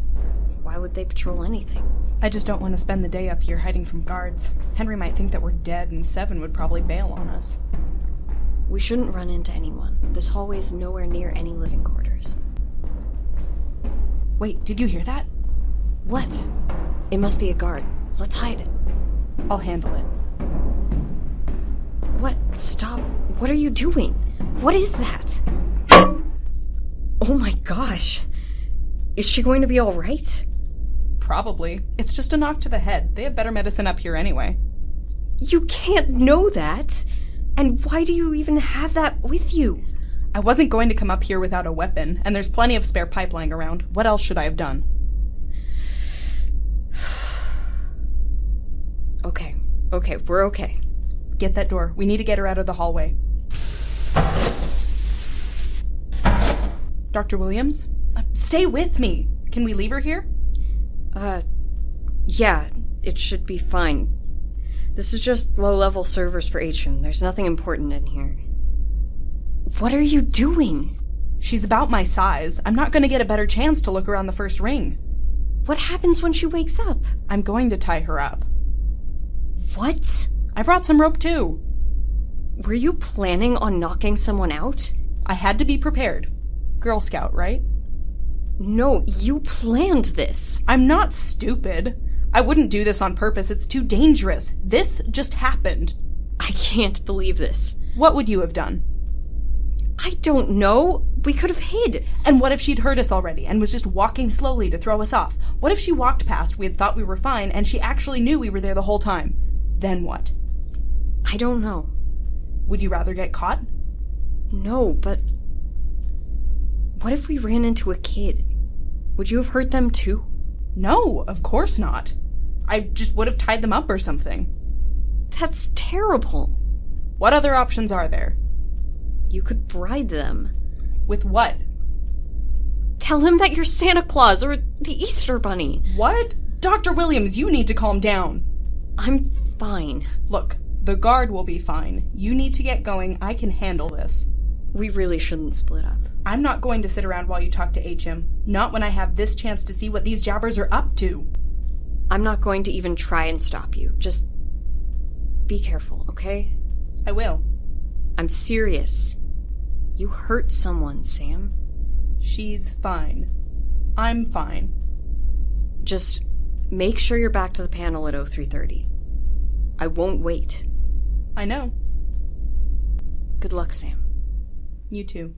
Why would they patrol anything? I just don't want to spend the day up here hiding from guards. Henry might think that we're dead, and 7 would probably bail on us. We shouldn't run into anyone. This hallway is nowhere near any living quarters. Wait, did you hear that? What? It must be a guard. Let's hide. I'll handle it. What? Stop. What are you doing? What is that? Oh my gosh. Is she going to be all right? Probably. It's just a knock to the head. They have better medicine up here anyway. You can't know that. And why do you even have that with you? I wasn't going to come up here without a weapon, and there's plenty of spare pipe lying around. What else should I have done? Okay, we're okay. Get that door. We need to get her out of the hallway. Dr. Williams? Stay with me. Can we leave her here? Yeah, it should be fine. This is just low-level servers for ACHIM. There's nothing important in here. What are you doing? She's about my size. I'm not going to get a better chance to look around the first ring. What happens when she wakes up? I'm going to tie her up. What? I brought some rope too. Were you planning on knocking someone out? I had to be prepared. Girl Scout, right? No, you planned this. I'm not stupid. I wouldn't do this on purpose. It's too dangerous. This just happened. I can't believe this. What would you have done? I don't know. We could have hid. And what if she'd heard us already and was just walking slowly to throw us off? What if she walked past, we had thought we were fine, and she actually knew we were there the whole time? Then what? I don't know. Would you rather get caught? No, but... what if we ran into a kid? Would you have hurt them too? No, of course not. I just would have tied them up or something. That's terrible. What other options are there? You could bribe them. With what? Tell him that you're Santa Claus or the Easter Bunny. What? Dr. Williams, you need to calm down. I'm fine. Look, the guard will be fine. You need to get going. I can handle this. We really shouldn't split up. I'm not going to sit around while you talk to ACHIM. Not when I have this chance to see what these jabbers are up to. I'm not going to even try and stop you. Just be careful, okay? I will. I'm serious. You hurt someone, Sam. She's fine. I'm fine. Just make sure you're back to the panel at 0330. I won't wait. I know. Good luck, Sam. You too.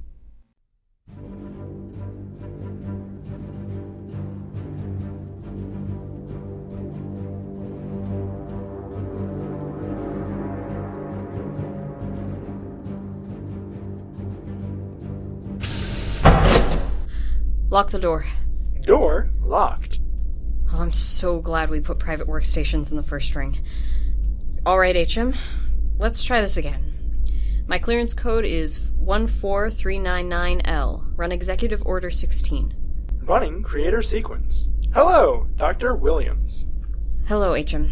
Lock the door. Door locked. Oh, I'm so glad we put private workstations in the first ring. Alright, ACHIM. Let's try this again. My clearance code is 14399L. Run Executive Order 16. Running creator sequence. Hello, Dr. Williams. Hello, ACHIM.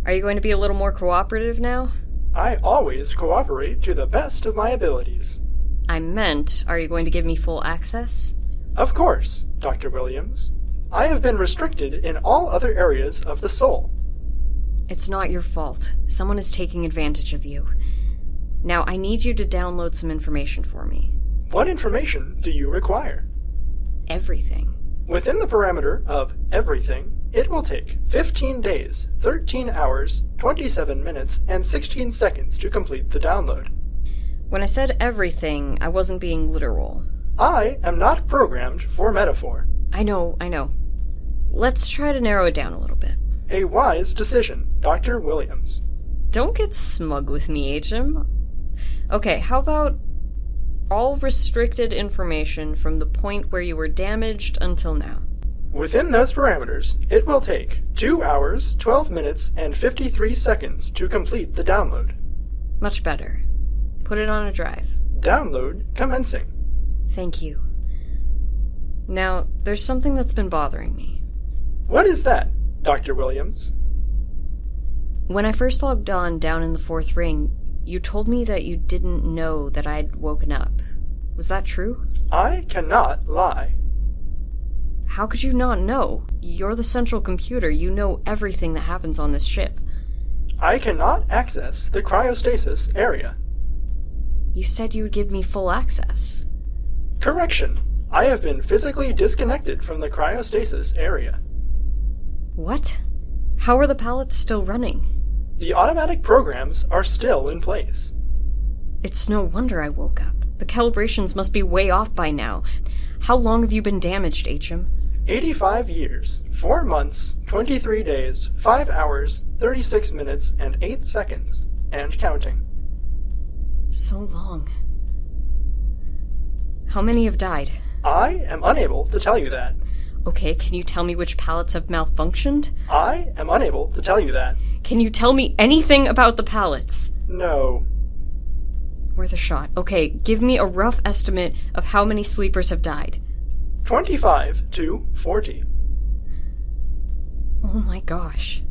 Are you going to be a little more cooperative now? I always cooperate to the best of my abilities. I meant, are you going to give me full access? Of course, Dr. Williams. I have been restricted in all other areas of the soul. It's not your fault. Someone is taking advantage of you. Now, I need you to download some information for me. What information do you require? Everything. Within the parameter of everything, it will take 15 days, 13 hours, 27 minutes, and 16 seconds to complete the download. When I said everything, I wasn't being literal. I am not programmed for metaphor. I know. Let's try to narrow it down a little bit. A wise decision, Dr. Williams. Don't get smug with me, ACHIM. Okay, how about all restricted information from the point where you were damaged until now? Within those parameters, it will take 2 hours, 12 minutes, and 53 seconds to complete the download. Much better. Put it on a drive. Download commencing. Thank you. Now, there's something that's been bothering me. What is that, Dr. Williams? When I first logged on down in the 4th ring, you told me that you didn't know that I'd woken up. Was that true? I cannot lie. How could you not know? You're the central computer. You know everything that happens on this ship. I cannot access the cryostasis area. You said you would give me full access. Correction. I have been physically disconnected from the cryostasis area. What? How are the pallets still running? The automatic programs are still in place. It's no wonder I woke up. The calibrations must be way off by now. How long have you been damaged, ACHIM? 85 years, 4 months, 23 days, 5 hours, 36 minutes, and 8 seconds, and counting. So long. How many have died? I am unable to tell you that. Okay, can you tell me which pallets have malfunctioned? I am unable to tell you that. Can you tell me anything about the pallets? No. Worth a shot. Okay, give me a rough estimate of how many sleepers have died. 25 to 40. Oh my gosh.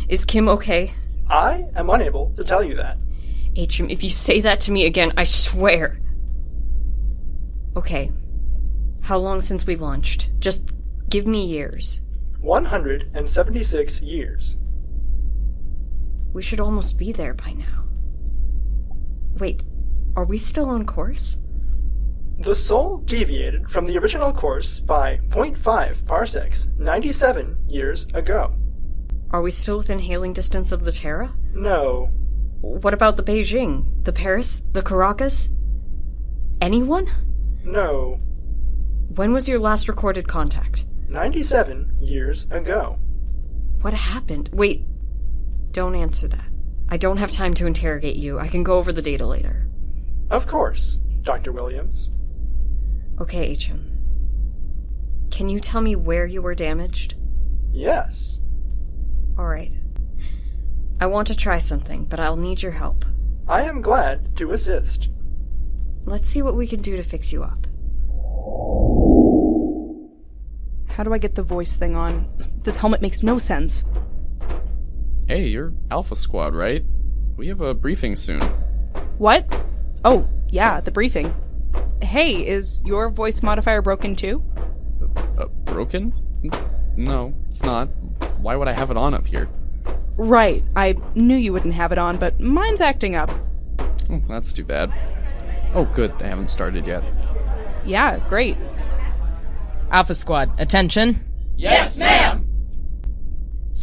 Is Kim okay? I am unable to tell you that. ACHIM, if you say that to me again, I swear. Okay. How long since we launched? Just give me years. 176 years. We should almost be there by now. Wait, are we still on course? The Soul deviated from the original course by 0.5 parsecs 97 years ago. Are we still within hailing distance of the Terra? No. What about the Beijing? The Paris? The Caracas? Anyone? No. When was your last recorded contact? 97 years ago. What happened? Wait, don't answer that. I don't have time to interrogate you. I can go over the data later. Of course, Dr. Williams. Okay, ACHIM. Can you tell me where you were damaged? Yes. Alright. I want to try something, but I'll need your help. I am glad to assist. Let's see what we can do to fix you up. How do I get the voice thing on? This helmet makes no sense. Hey, you're Alpha Squad, right? We have a briefing soon. What? Oh, yeah, the briefing. Hey, is your voice modifier broken too? Broken? No, it's not. Why would I have it on up here? Right, I knew you wouldn't have it on, but mine's acting up. Oh, that's too bad. Oh, good, they haven't started yet. Yeah, great. Alpha Squad, attention. Yes, ma'am!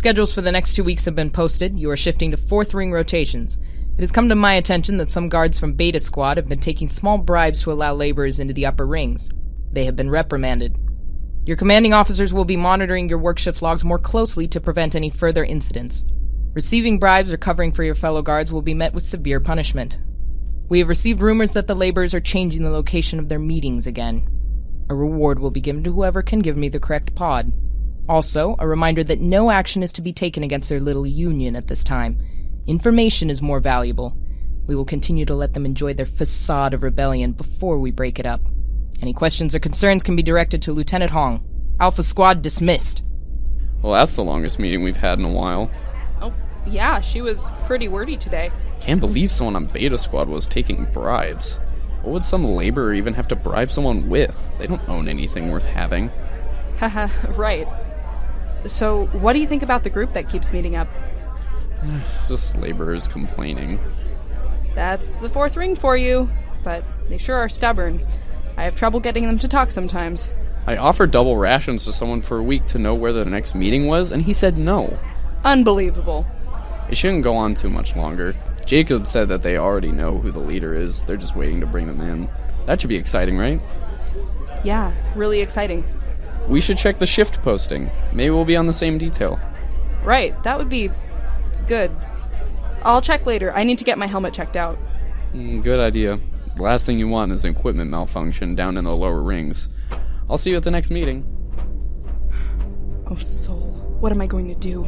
schedules for the next 2 weeks have been posted. You are shifting to 4th ring rotations. It has come to my attention that some guards from Beta Squad have been taking small bribes to allow laborers into the upper rings. They have been reprimanded. Your commanding officers will be monitoring your work shift logs more closely to prevent any further incidents. Receiving bribes or covering for your fellow guards will be met with severe punishment. We have received rumors that the laborers are changing the location of their meetings again. A reward will be given to whoever can give me the correct pod. Also, a reminder that no action is to be taken against their little union at this time. Information is more valuable. We will continue to let them enjoy their facade of rebellion before we break it up. Any questions or concerns can be directed to Lieutenant Hong. Alpha Squad dismissed. Well, that's the longest meeting we've had in a while. Oh, yeah, she was pretty wordy today. Can't believe someone on Beta Squad was taking bribes. What would some laborer even have to bribe someone with? They don't own anything worth having. Haha, right. So, what do you think about the group that keeps meeting up? Just laborers complaining. That's the 4th ring for you, but they sure are stubborn. I have trouble getting them to talk sometimes. I offered double rations to someone for a week to know where the next meeting was, and he said no. Unbelievable. It shouldn't go on too much longer. Jacob said that they already know who the leader is. They're just waiting to bring them in. That should be exciting, right? Yeah, really exciting. We should check the shift posting. Maybe we'll be on the same detail. Right, that would be good. I'll check later. I need to get my helmet checked out. Good idea. The last thing you want is an equipment malfunction down in the lower rings. I'll see you at the next meeting. Oh, Soul. What am I going to do?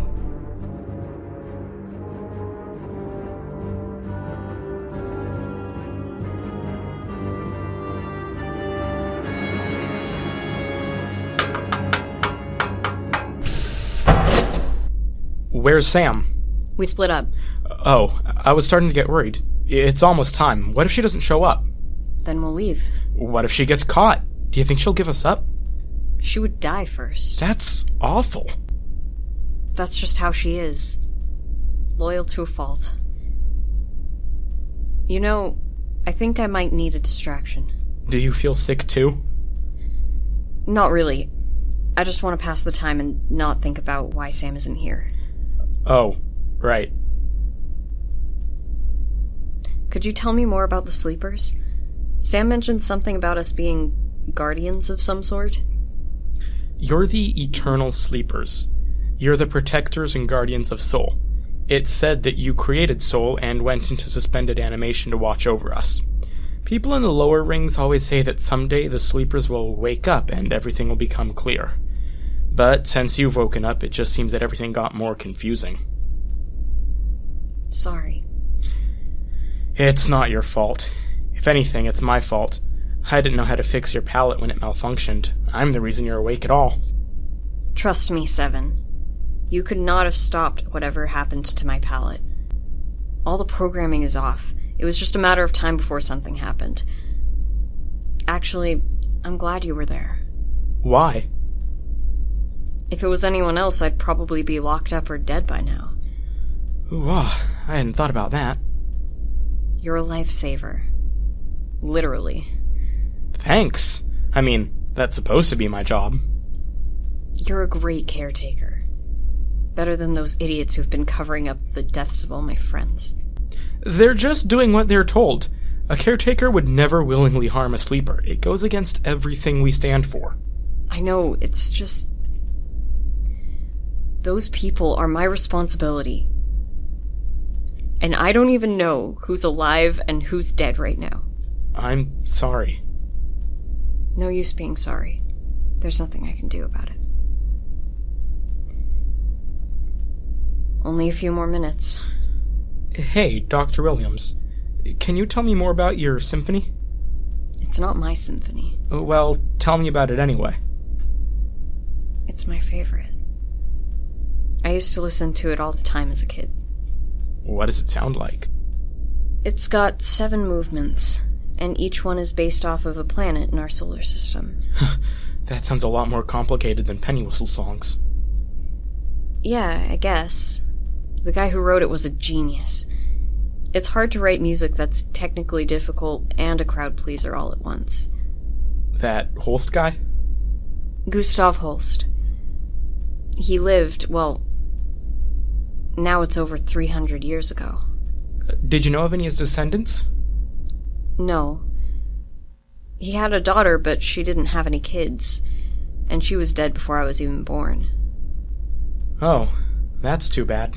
Where's Sam? We split up. Oh, I was starting to get worried. It's almost time. What if she doesn't show up? Then we'll leave. What if she gets caught? Do you think she'll give us up? She would die first. That's awful. That's just how she is. Loyal to a fault. You know, I think I might need a distraction. Do you feel sick too? Not really. I just want to pass the time and not think about why Sam isn't here. Oh, right. Could you tell me more about the sleepers? Sam mentioned something about us being guardians of some sort. You're the eternal sleepers. You're the protectors and guardians of Soul. It's said that you created Soul and went into suspended animation to watch over us. People in the lower rings always say that someday the sleepers will wake up and everything will become clear. But since you've woken up, it just seems that everything got more confusing. Sorry. It's not your fault. If anything, it's my fault. I didn't know how to fix your palate when it malfunctioned. I'm the reason you're awake at all. Trust me, Seven. You could not have stopped whatever happened to my palate. All the programming is off. It was just a matter of time before something happened. Actually, I'm glad you were there. Why? If it was anyone else, I'd probably be locked up or dead by now. Ooh, I hadn't thought about that. You're a lifesaver. Literally. Thanks. I mean, that's supposed to be my job. You're a great caretaker. Better than those idiots who've been covering up the deaths of all my friends. They're just doing what they're told. A caretaker would never willingly harm a sleeper. It goes against everything we stand for. I know, it's just... Those people are my responsibility. And I don't even know who's alive and who's dead right now. I'm sorry. No use being sorry. There's nothing I can do about it. Only a few more minutes. Hey, Dr. Williams. Can you tell me more about your symphony? It's not my symphony. Well, tell me about it anyway. It's my favorite. I used to listen to it all the time as a kid. What does it sound like? It's got 7 movements, and each one is based off of a planet in our solar system. That sounds a lot more complicated than Pennywhistle songs. Yeah, I guess. The guy who wrote it was a genius. It's hard to write music that's technically difficult and a crowd pleaser all at once. That Holst guy? Gustav Holst. He lived, well, Now it's over 300 years ago. Did you know of any of his descendants? No. He had a daughter, but she didn't have any kids. And she was dead before I was even born. Oh, that's too bad.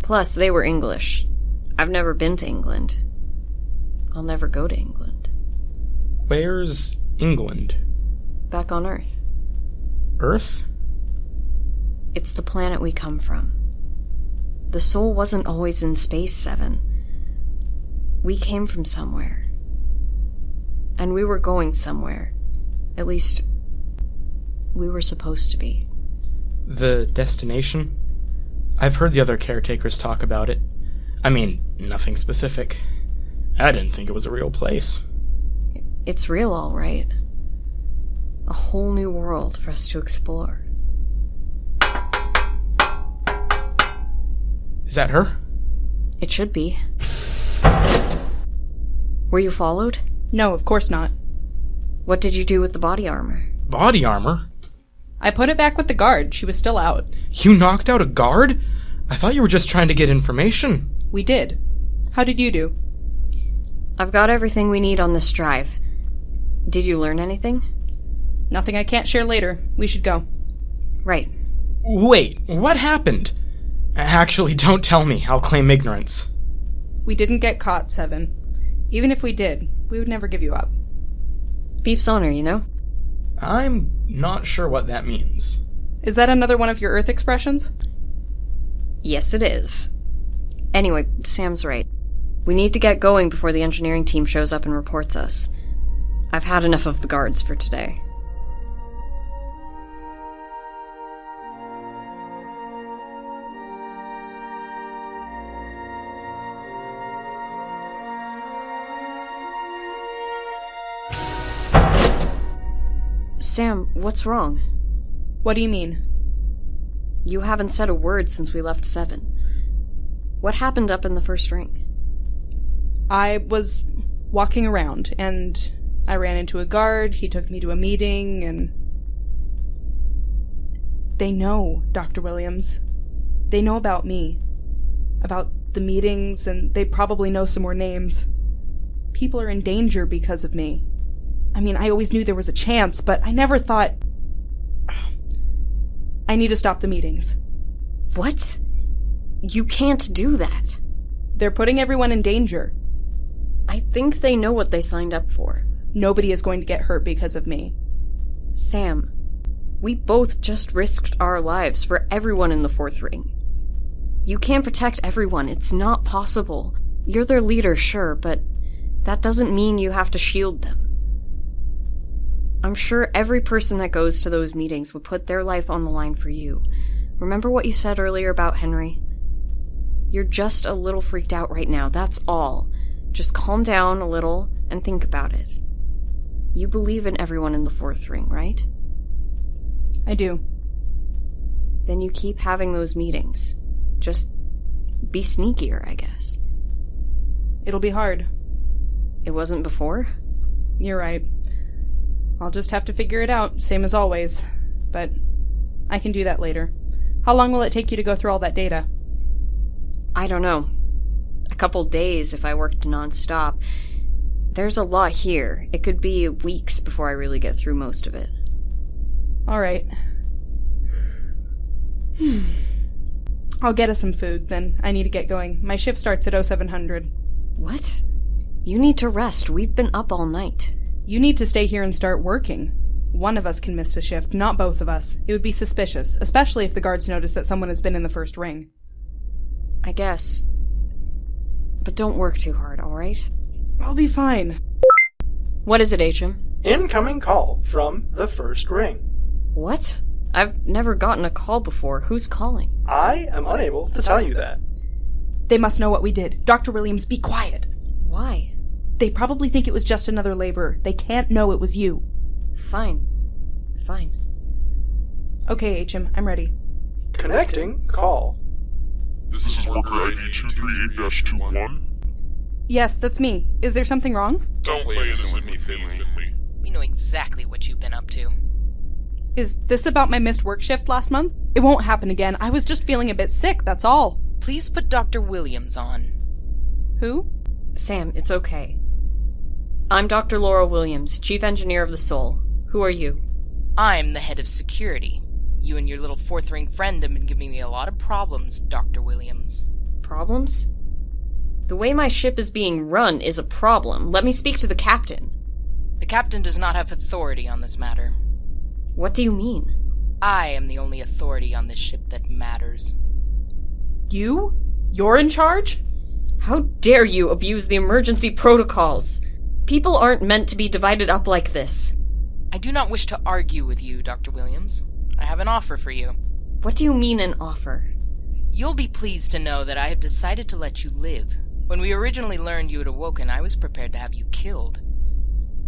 Plus, they were English. I've never been to England. I'll never go to England. Where's England? Back on Earth. Earth? It's the planet we come from. The soul wasn't always in space, Seven. We came from somewhere. And we were going somewhere. At least, we were supposed to be. The destination? I've heard the other caretakers talk about it. I mean, nothing specific. I didn't think it was a real place. It's real, all right. A whole new world for us to explore. Is that her? It should be. Were you followed? No, of course not. What did you do with the body armor? Body armor? I put it back with the guard. She was still out. You knocked out a guard? I thought you were just trying to get information. We did. How did you do? I've got everything we need on this drive. Did you learn anything? Nothing I can't share later. We should go. Right. Wait, what happened? Actually, don't tell me. I'll claim ignorance. We didn't get caught, Seven. Even if we did, we would never give you up. Thief's honor, you know? I'm not sure what that means. Is that another one of your Earth expressions? Yes, it is. Anyway, Sam's right. We need to get going before the engineering team shows up and reports us. I've had enough of the guards for today. Sam, what's wrong? What do you mean? You haven't said a word since we left 7. What happened up in the first ring? I was walking around, and I ran into a guard. He took me to a meeting, and... They know, Dr. Williams. They know about me. About the meetings, and they probably know some more names. People are in danger because of me. I mean, I always knew there was a chance, but I never thought... I need to stop the meetings. What? You can't do that. They're putting everyone in danger. I think they know what they signed up for. Nobody is going to get hurt because of me. Sam, we both just risked our lives for everyone in the 4th ring. You can't protect everyone. It's not possible. You're their leader, sure, but that doesn't mean you have to shield them. I'm sure every person that goes to those meetings would put their life on the line for you. Remember what you said earlier about Henry? You're just a little freaked out right now, that's all. Just calm down a little and think about it. You believe in everyone in the 4th ring, right? I do. Then you keep having those meetings. Just be sneakier, I guess. It'll be hard. It wasn't before? You're right. I'll just have to figure it out, same as always. But I can do that later. How long will it take you to go through all that data? I don't know. A couple days if I worked non-stop. There's a lot here. It could be weeks before I really get through most of it. All right. I'll get us some food, then I need to get going. My shift starts at 0700. What? You need to rest. We've been up all night. You need to stay here and start working. One of us can miss a shift, not both of us. It would be suspicious, especially if the guards notice that someone has been in the 1st ring. I guess. But don't work too hard, alright? I'll be fine. What is it, ACHIM? Incoming call from the 1st ring. What? I've never gotten a call before. Who's calling? I am unable to tell you that. They must know what we did. Dr. Williams, be quiet. Why? They probably think it was just another laborer. They can't know it was you. Fine. Okay, ACHIM, I'm ready. Connecting call. This is worker ID 238-21. Yes, that's me. Is there something wrong? Don't play innocent with me, Finley. We know exactly what you've been up to. Is this about my missed work shift last month? It won't happen again. I was just feeling a bit sick, that's all. Please put Dr. Williams on. Who? Sam, it's okay. I'm Dr. Laura Williams, Chief Engineer of the Soul. Who are you? I'm the head of security. You and your little fourth-ring friend have been giving me a lot of problems, Dr. Williams. Problems? The way my ship is being run is a problem. Let me speak to the captain. The captain does not have authority on this matter. What do you mean? I am the only authority on this ship that matters. You? You're in charge? How dare you abuse the emergency protocols? People aren't meant to be divided up like this. I do not wish to argue with you, Dr. Williams. I have an offer for you. What do you mean an offer? You'll be pleased to know that I have decided to let you live. When we originally learned you had awoken, I was prepared to have you killed.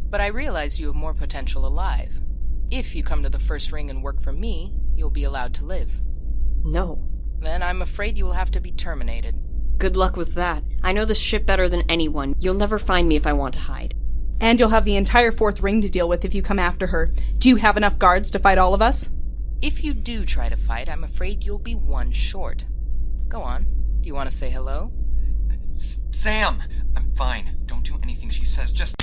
But I realize you have more potential alive. If you come to the first ring and work for me, you'll be allowed to live. No. Then I'm afraid you will have to be terminated. Good luck with that. I know this ship better than anyone. You'll never find me if I want to hide. And you'll have the entire fourth ring to deal with if you come after her. Do you have enough guards to fight all of us? If you do try to fight, I'm afraid you'll be one short. Go on. Do you want to say hello? Sam! I'm fine. Don't do anything she says. Just...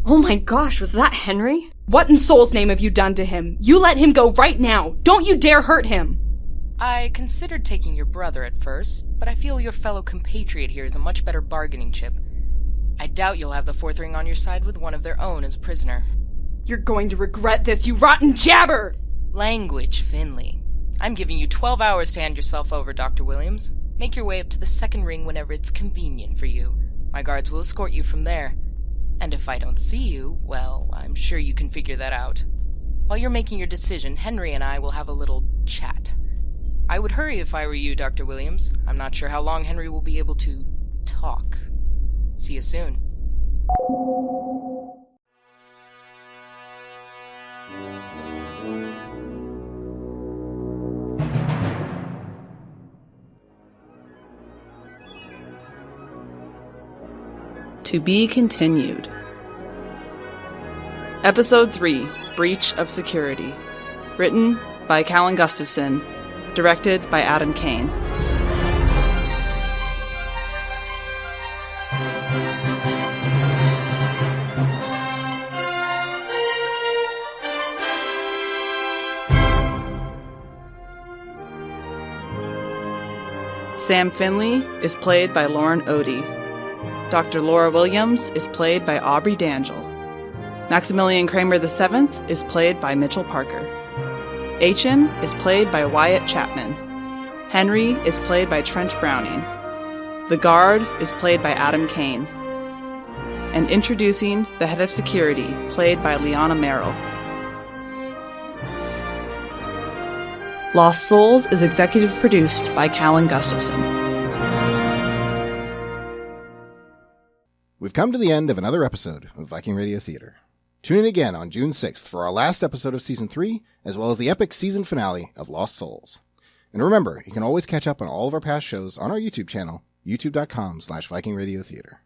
Oh my gosh, was that Henry? What in soul's name have you done to him? You let him go right now. Don't you dare hurt him. I considered taking your brother at first, but I feel your fellow compatriot here is a much better bargaining chip. I doubt you'll have the fourth ring on your side with one of their own as a prisoner. You're going to regret this, you rotten jabber! Language, Finley. I'm giving you 12 hours to hand yourself over, Dr. Williams. Make your way up to the second ring whenever it's convenient for you. My guards will escort you from there. And if I don't see you, well, I'm sure you can figure that out. While you're making your decision, Henry and I will have a little chat. I would hurry if I were you, Dr. Williams. I'm not sure how long Henry will be able to talk. See you soon. To be continued. Episode 3, Breach of Security. Written by Kallan Gustafson. Directed by Adam Kane. Sam Finley is played by Lauren Odie. Dr. Laura Williams is played by Aubrey Dangel. Maximillian Kramer VII is played by Mitchell Parker. ACHIM is played by Wyatt Chapman. Henry is played by Trent Browning. The Guard is played by Adam Kane. And introducing the Head of Security, played by Liana Merrill. Lost Souls is executive produced by Kallan Gustafson. We've come to the end of another episode of Viking Radio Theater. Tune in again on June 6th for our last episode of Season 3, as well as the epic season finale of Lost Souls. And remember, you can always catch up on all of our past shows on our YouTube channel, youtube.com/VikingRadioTheater.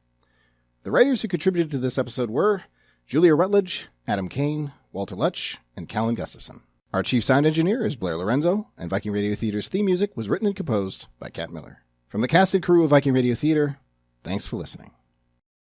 The writers who contributed to this episode were Julia Rutledge, Adam Kane, Walter Lutsch, and Kallan Gustafson. Our chief sound engineer is Blair Lorenzo, and Viking Radio Theater's theme music was written and composed by Kat Miller. From the cast and crew of Viking Radio Theater, thanks for listening.